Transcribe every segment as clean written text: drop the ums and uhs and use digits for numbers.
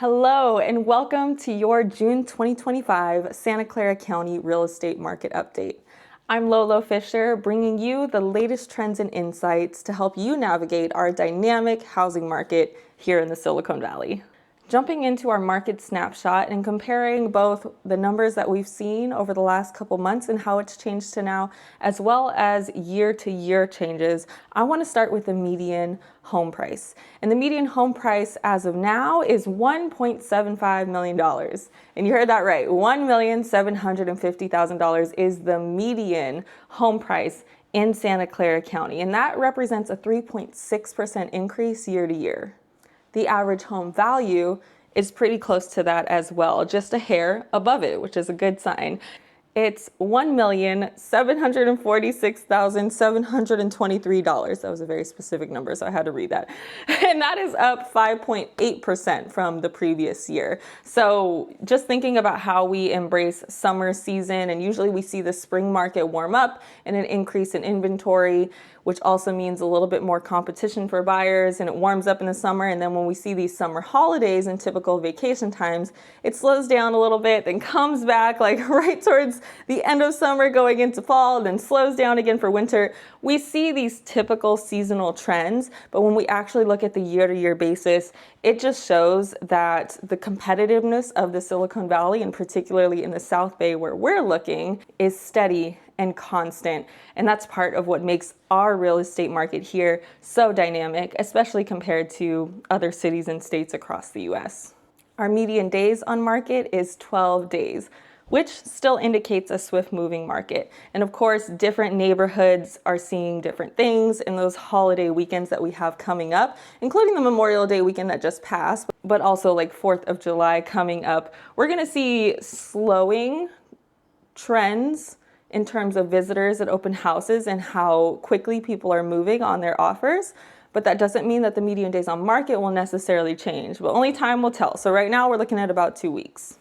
Hello and welcome to your June 2025 Santa Clara County real estate market update. I'm Lolo Fisher, bringing you the latest trends and insights to help you navigate our dynamic housing market here in the Silicon Valley. Jumping into our market snapshot and comparing both the numbers that we've seen over the last couple months and how it's changed to now, as well as year-to-year changes, I want to start with the median home price. And the median home price as of now is $1.75 million. And you heard that right, $1,750,000 is the median home price in Santa Clara County. And that represents a 3.6% increase year to year. The average home value is pretty close to that as well, just a hair above it, which is a good sign. It's $1,746,723. That was a very specific number, so I had to read that. And that is up 5.8% from the previous year. So just thinking about how we embrace summer season, and usually we see the spring market warm up and an increase in inventory, which also means a little bit more competition for buyers, and it warms up in the summer. And then when we see these summer holidays and typical vacation times, it slows down a little bit, then comes back like right towards the end of summer going into fall, then slows down again for winter. We see these typical seasonal trends, but when we actually look at the year-to-year basis, it just shows that the competitiveness of the Silicon Valley, and particularly in the South Bay where we're looking, is steady and constant. And that's part of what makes our real estate market here so dynamic, especially compared to other cities and states across the US. Our median days on market is 12 days, which still indicates a swift moving market. And of course, different neighborhoods are seeing different things in those holiday weekends that we have coming up, including the Memorial Day weekend that just passed, but also like 4th of July coming up. We're gonna see slowing trends in terms of visitors at open houses and how quickly people are moving on their offers. But that doesn't mean that the median days on market will necessarily change, but only time will tell. So right now we're looking at about 2 weeks.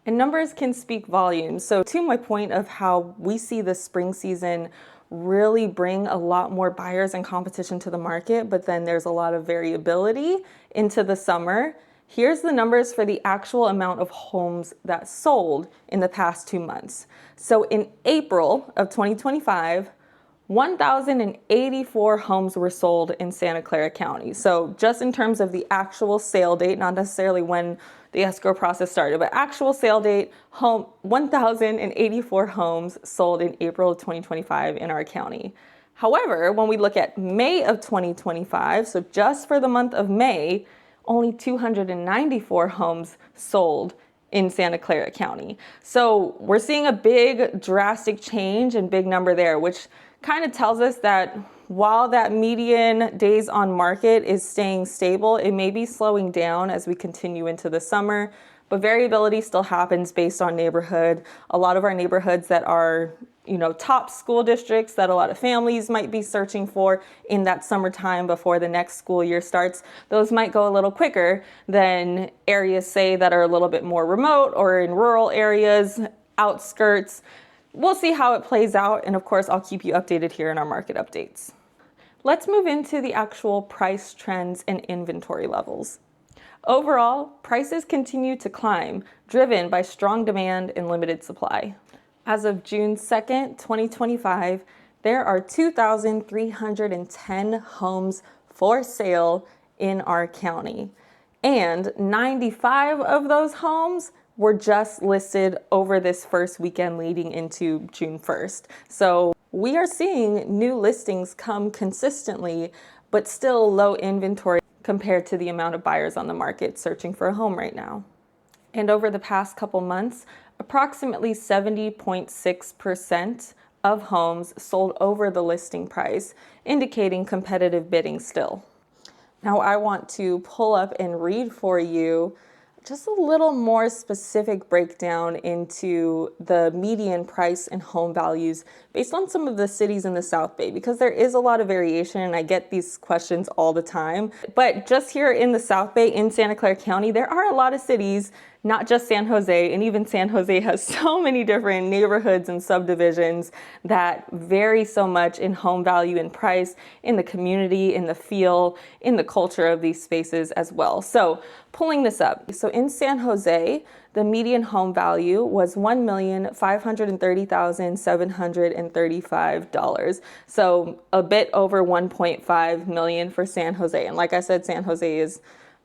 And numbers can speak volumes. So to my point of how we see the spring season really bring a lot more buyers and competition to the market, but then there's a lot of variability into the summer. Here's the numbers for the actual amount of homes that sold in the past 2 months. So in April of 2025, 1,084 homes were sold in Santa Clara County. So just in terms of the actual sale date, not necessarily when the escrow process started, but actual sale date, 1,084 homes sold in April of 2025 in our county. However, when we look at May of 2025, so just for the month of May, only 294 homes sold in Santa Clara County. So we're seeing a big drastic change and big number there, which kind of tells us that while that median days on market is staying stable, it may be slowing down as we continue into the summer, but variability still happens based on neighborhood. A lot of our neighborhoods that are, top school districts that a lot of families might be searching for in that summertime before the next school year starts, those might go a little quicker than areas, say, that are a little bit more remote or in rural areas, outskirts. We'll see how it plays out, and of course, I'll keep you updated here in our market updates. Let's move into the actual price trends and inventory levels. Overall, prices continue to climb, driven by strong demand and limited supply. As of June 2nd, 2025, there are 2,310 homes for sale in our county, and 95 of those homes were just listed over this first weekend leading into June 1st. So we are seeing new listings come consistently, but still low inventory compared to the amount of buyers on the market searching for a home right now. And over the past couple months, approximately 70.6% of homes sold over the listing price, indicating competitive bidding still. Now I want to pull up and read for you just a little more specific breakdown into the median price and home values based on some of the cities in the South Bay, because there is a lot of variation and I get these questions all the time. But just here in the South Bay in Santa Clara County, there are a lot of cities not just San Jose, and even San Jose has so many different neighborhoods and subdivisions that vary so much in home value and price, in the community, in the feel, in the culture of these spaces as well. So pulling this up. So in San Jose, the median home value was $1,530,735. So a bit over 1.5 million for San Jose. And like I said, San Jose is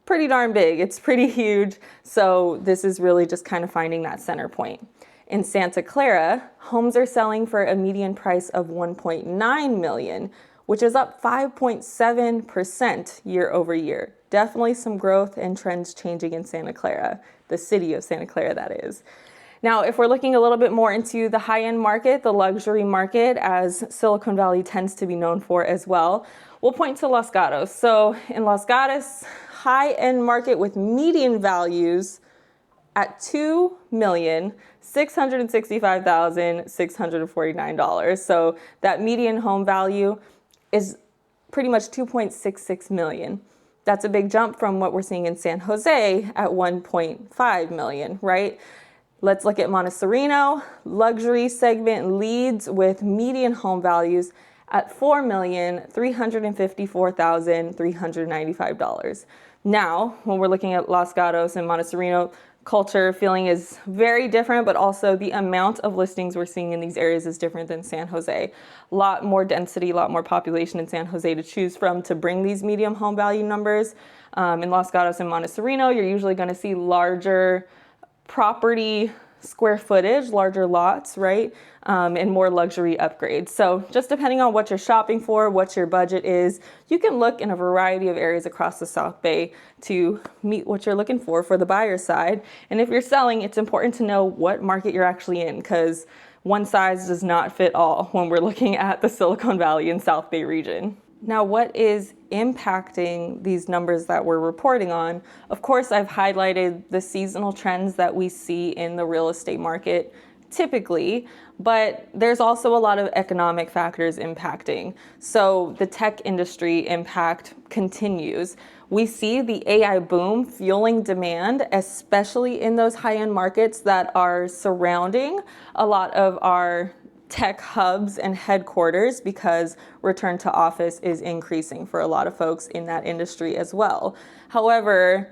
pretty darn big. It's pretty huge. So this is really just kind of finding that center point. In Santa Clara, homes are selling for a median price of 1.9 million, which is up 5.7% year over year. Definitely some growth and trends changing in Santa Clara, the city of Santa Clara, that is. Now, if we're looking a little bit more into the high-end market, the luxury market, as Silicon Valley tends to be known for as well, we'll point to Los Gatos. So in Los Gatos, high-end market with median values at $2,665,649. So that median home value is pretty much 2.66 million. That's a big jump from what we're seeing in San Jose at 1.5 million, right? Let's look at Montecito. Luxury segment leads with median home values at $4,354,395. Now, when we're looking at Los Gatos and Montecito, culture feeling is very different, but also the amount of listings we're seeing in these areas is different than San Jose. A lot more density, a lot more population in San Jose to choose from to bring these medium home value numbers. In Los Gatos and Montecito, you're usually going to see larger property square footage, larger lots, right? And more luxury upgrades. So just depending on what you're shopping for, what your budget is, you can look in a variety of areas across the South Bay to meet what you're looking for the buyer side. And if you're selling, it's important to know what market you're actually in, because one size does not fit all when we're looking at the Silicon Valley and South Bay region. Now, what is impacting these numbers that we're reporting on? Of course, I've highlighted the seasonal trends that we see in the real estate market typically, but there's also a lot of economic factors impacting. So the tech industry impact continues. We see the AI boom fueling demand, especially in those high-end markets that are surrounding a lot of our tech hubs and headquarters, because return to office is increasing for a lot of folks in that industry as well. However,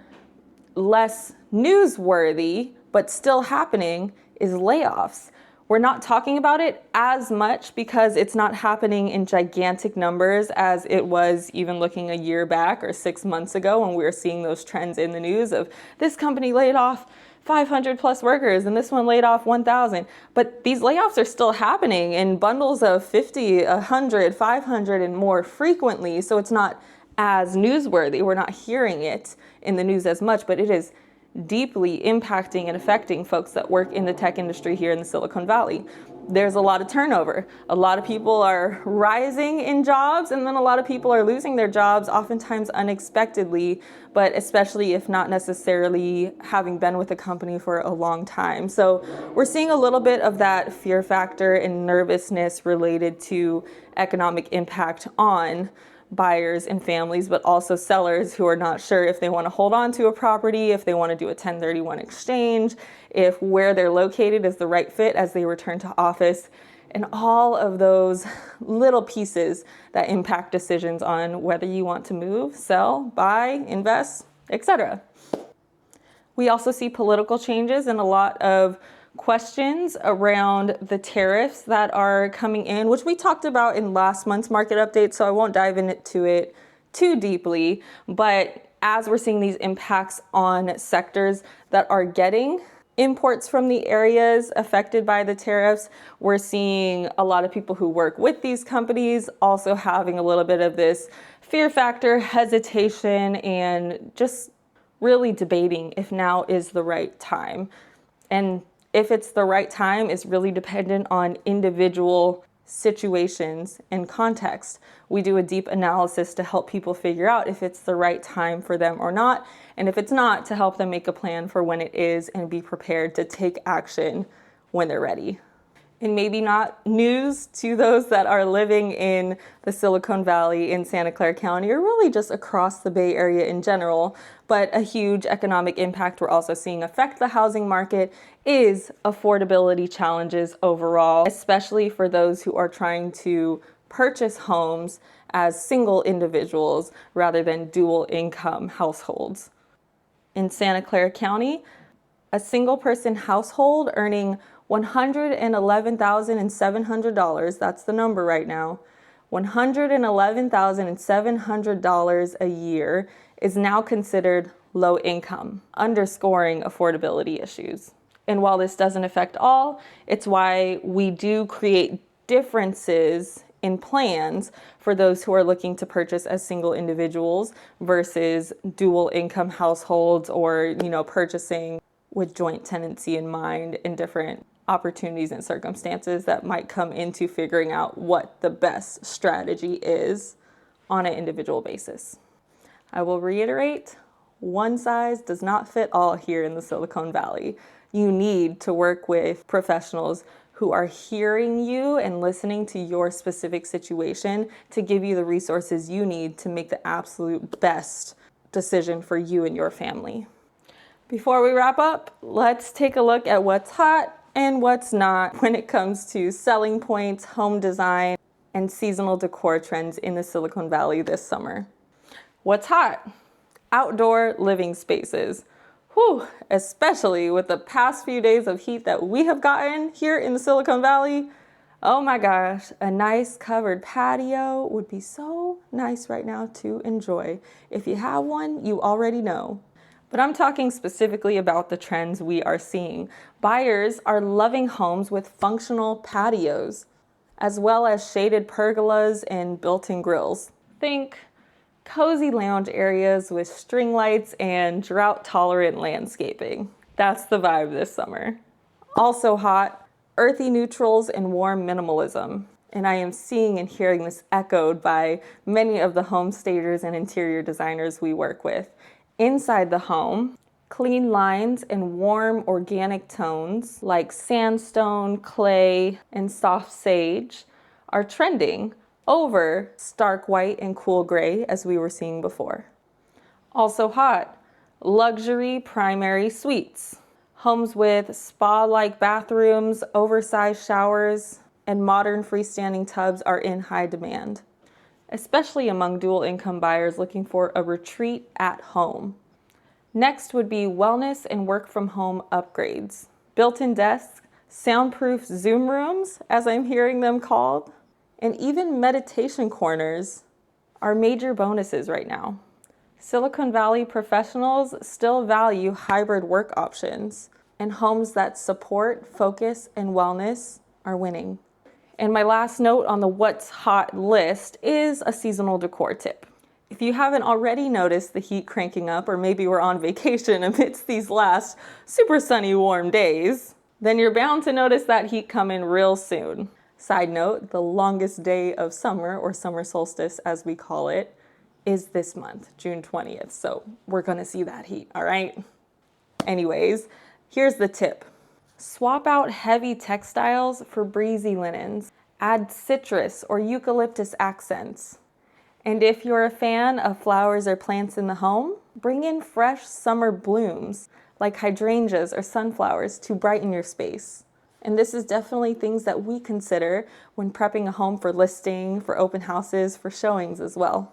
less newsworthy, but still happening, is layoffs. We're not talking about it as much because it's not happening in gigantic numbers as it was even looking a year back or 6 months ago when we were seeing those trends in the news of this company laid off 500 plus workers and this one laid off 1,000. But these layoffs are still happening in bundles of 50, 100, 500 and more frequently. So it's not as newsworthy. We're not hearing it in the news as much, but it is deeply impacting and affecting folks that work in the tech industry here in the Silicon Valley. There's a lot of turnover. A lot of people are rising in jobs, and then a lot of people are losing their jobs, oftentimes unexpectedly, but especially if not necessarily having been with a company for a long time. So we're seeing a little bit of that fear factor and nervousness related to economic impact on buyers and families, but also sellers who are not sure if they want to hold on to a property, if they want to do a 1031 exchange, if where they're located is the right fit as they return to office, and all of those little pieces that impact decisions on whether you want to move, sell, buy, invest, etc. We also see political changes and a lot of questions around the tariffs that are coming in, which we talked about in last month's market update, so I won't dive into it too deeply. But as we're seeing these impacts on sectors that are getting imports from the areas affected by the tariffs, we're seeing a lot of people who work with these companies also having a little bit of this fear factor, hesitation, and just really debating if now is the right time. And if it's the right time is really dependent on individual situations and context. We do a deep analysis to help people figure out if it's the right time for them or not, and if it's not, to help them make a plan for when it is and be prepared to take action when they're ready. And maybe not news to those that are living in the Silicon Valley in Santa Clara County, or really just across the Bay Area in general, but a huge economic impact we're also seeing affect the housing market is affordability challenges overall, especially for those who are trying to purchase homes as single individuals rather than dual income households. In Santa Clara County, a single person household earning $111,700, that's the number right now, $111,700 a year is now considered low income, underscoring affordability issues. And while this doesn't affect all, it's why we do create differences in plans for those who are looking to purchase as single individuals versus dual income households, or, purchasing with joint tenancy in mind, in different opportunities and circumstances that might come into figuring out what the best strategy is on an individual basis. I will reiterate, one size does not fit all here in the Silicon Valley. You need to work with professionals who are hearing you and listening to your specific situation to give you the resources you need to make the absolute best decision for you and your family. Before we wrap up, let's take a look at what's hot and what's not when it comes to selling points, home design, and seasonal decor trends in the Silicon Valley this summer. What's hot? Outdoor living spaces. Whew, especially with the past few days of heat that we have gotten here in the Silicon Valley. Oh my gosh, a nice covered patio would be so nice right now to enjoy. If you have one, you already know. But I'm talking specifically about the trends we are seeing. Buyers are loving homes with functional patios, as well as shaded pergolas and built-in grills. Think cozy lounge areas with string lights and drought-tolerant landscaping. That's the vibe this summer. Also hot, earthy neutrals and warm minimalism. And I am seeing and hearing this echoed by many of the home stagers and interior designers we work with. Inside the home, clean lines and warm organic tones like sandstone, clay, and soft sage are trending over stark white and cool gray, as we were seeing before. Also hot, luxury primary suites. Homes with spa-like bathrooms, oversized showers, and modern freestanding tubs are in high demand, especially among dual income buyers looking for a retreat at home. Next would be wellness and work from home upgrades. Built-in desks, soundproof Zoom rooms, as I'm hearing them called, and even meditation corners are major bonuses right now. Silicon Valley professionals still value hybrid work options, and homes that support focus and wellness are winning. And my last note on the what's hot list is a seasonal decor tip. If you haven't already noticed the heat cranking up, or maybe we're on vacation amidst these last super sunny, warm days, then you're bound to notice that heat coming real soon. Side note, the longest day of summer, or summer solstice as we call it, is this month, June 20th. So we're gonna see that heat, all right? Anyways, here's the tip. Swap out heavy textiles for breezy linens. Add citrus or eucalyptus accents. And if you're a fan of flowers or plants in the home, bring in fresh summer blooms like hydrangeas or sunflowers to brighten your space. And this is definitely things that we consider when prepping a home for listing, for open houses, for showings as well.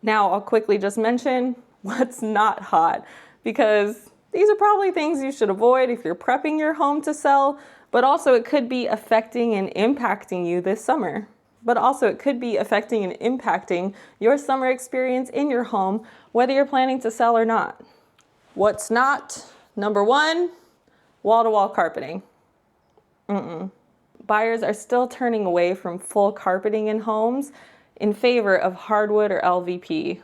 Now, I'll quickly just mention what's not hot, because these are probably things you should avoid if you're prepping your home to sell, but also it could be affecting and impacting you this summer. But also it could be affecting and impacting your summer experience in your home, whether you're planning to sell or not. What's not? Number one, wall-to-wall carpeting. Buyers are still turning away from full carpeting in homes in favor of hardwood or LVP.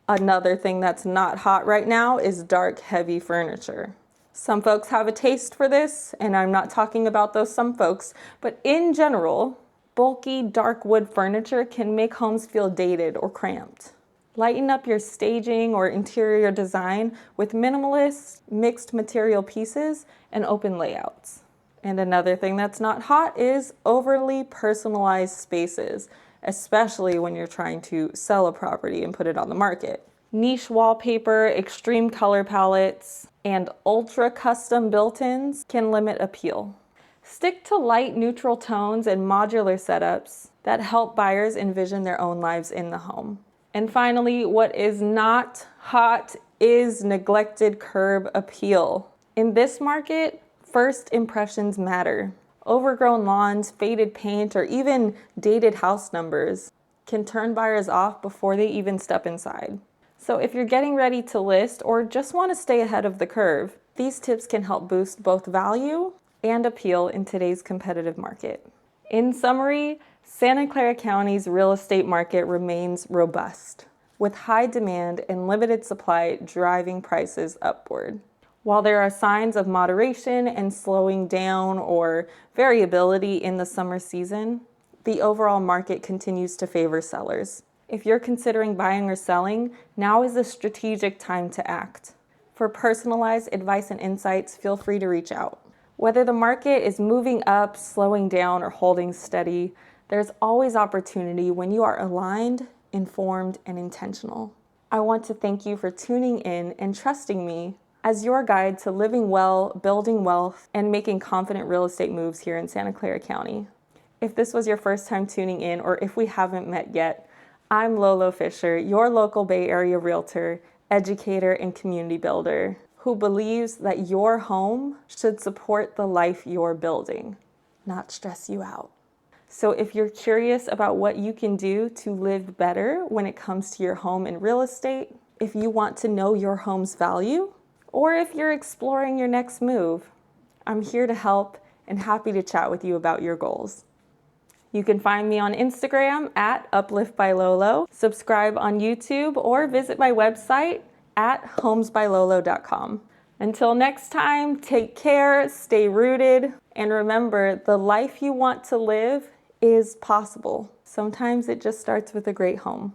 Another thing that's not hot right now is dark, heavy furniture. Some folks have a taste for this, and I'm not talking about those some folks, but in general, bulky, dark wood furniture can make homes feel dated or cramped. Lighten up your staging or interior design with minimalist, mixed material pieces and open layouts. And another thing that's not hot is overly personalized spaces, especially when you're trying to sell a property and put it on the market. Niche wallpaper, extreme color palettes, and ultra custom built-ins can limit appeal. Stick to light neutral tones and modular setups that help buyers envision their own lives in the home. And finally, what is not hot is neglected curb appeal. In this market, first impressions matter. Overgrown lawns, faded paint, or even dated house numbers can turn buyers off before they even step inside. So if you're getting ready to list or just want to stay ahead of the curve, these tips can help boost both value and appeal in today's competitive market. In summary, Santa Clara County's real estate market remains robust, with high demand and limited supply driving prices upward. While there are signs of moderation and slowing down or variability in the summer season, the overall market continues to favor sellers. If you're considering buying or selling, now is a strategic time to act. For personalized advice and insights, feel free to reach out. Whether the market is moving up, slowing down, or holding steady, there's always opportunity when you are aligned, informed, and intentional. I want to thank you for tuning in and trusting me as your guide to living well, building wealth, and making confident real estate moves here in Santa Clara County. If this was your first time tuning in, or if we haven't met yet, I'm Lolo Fisher, your local Bay Area realtor, educator, and community builder who believes that your home should support the life you're building, not stress you out. So if you're curious about what you can do to live better when it comes to your home and real estate, if you want to know your home's value, or if you're exploring your next move, I'm here to help and happy to chat with you about your goals. You can find me on Instagram at upliftbylolo, subscribe on YouTube, or visit my website at homesbylolo.com. Until next time, take care, stay rooted, and remember, the life you want to live is possible. Sometimes it just starts with a great home.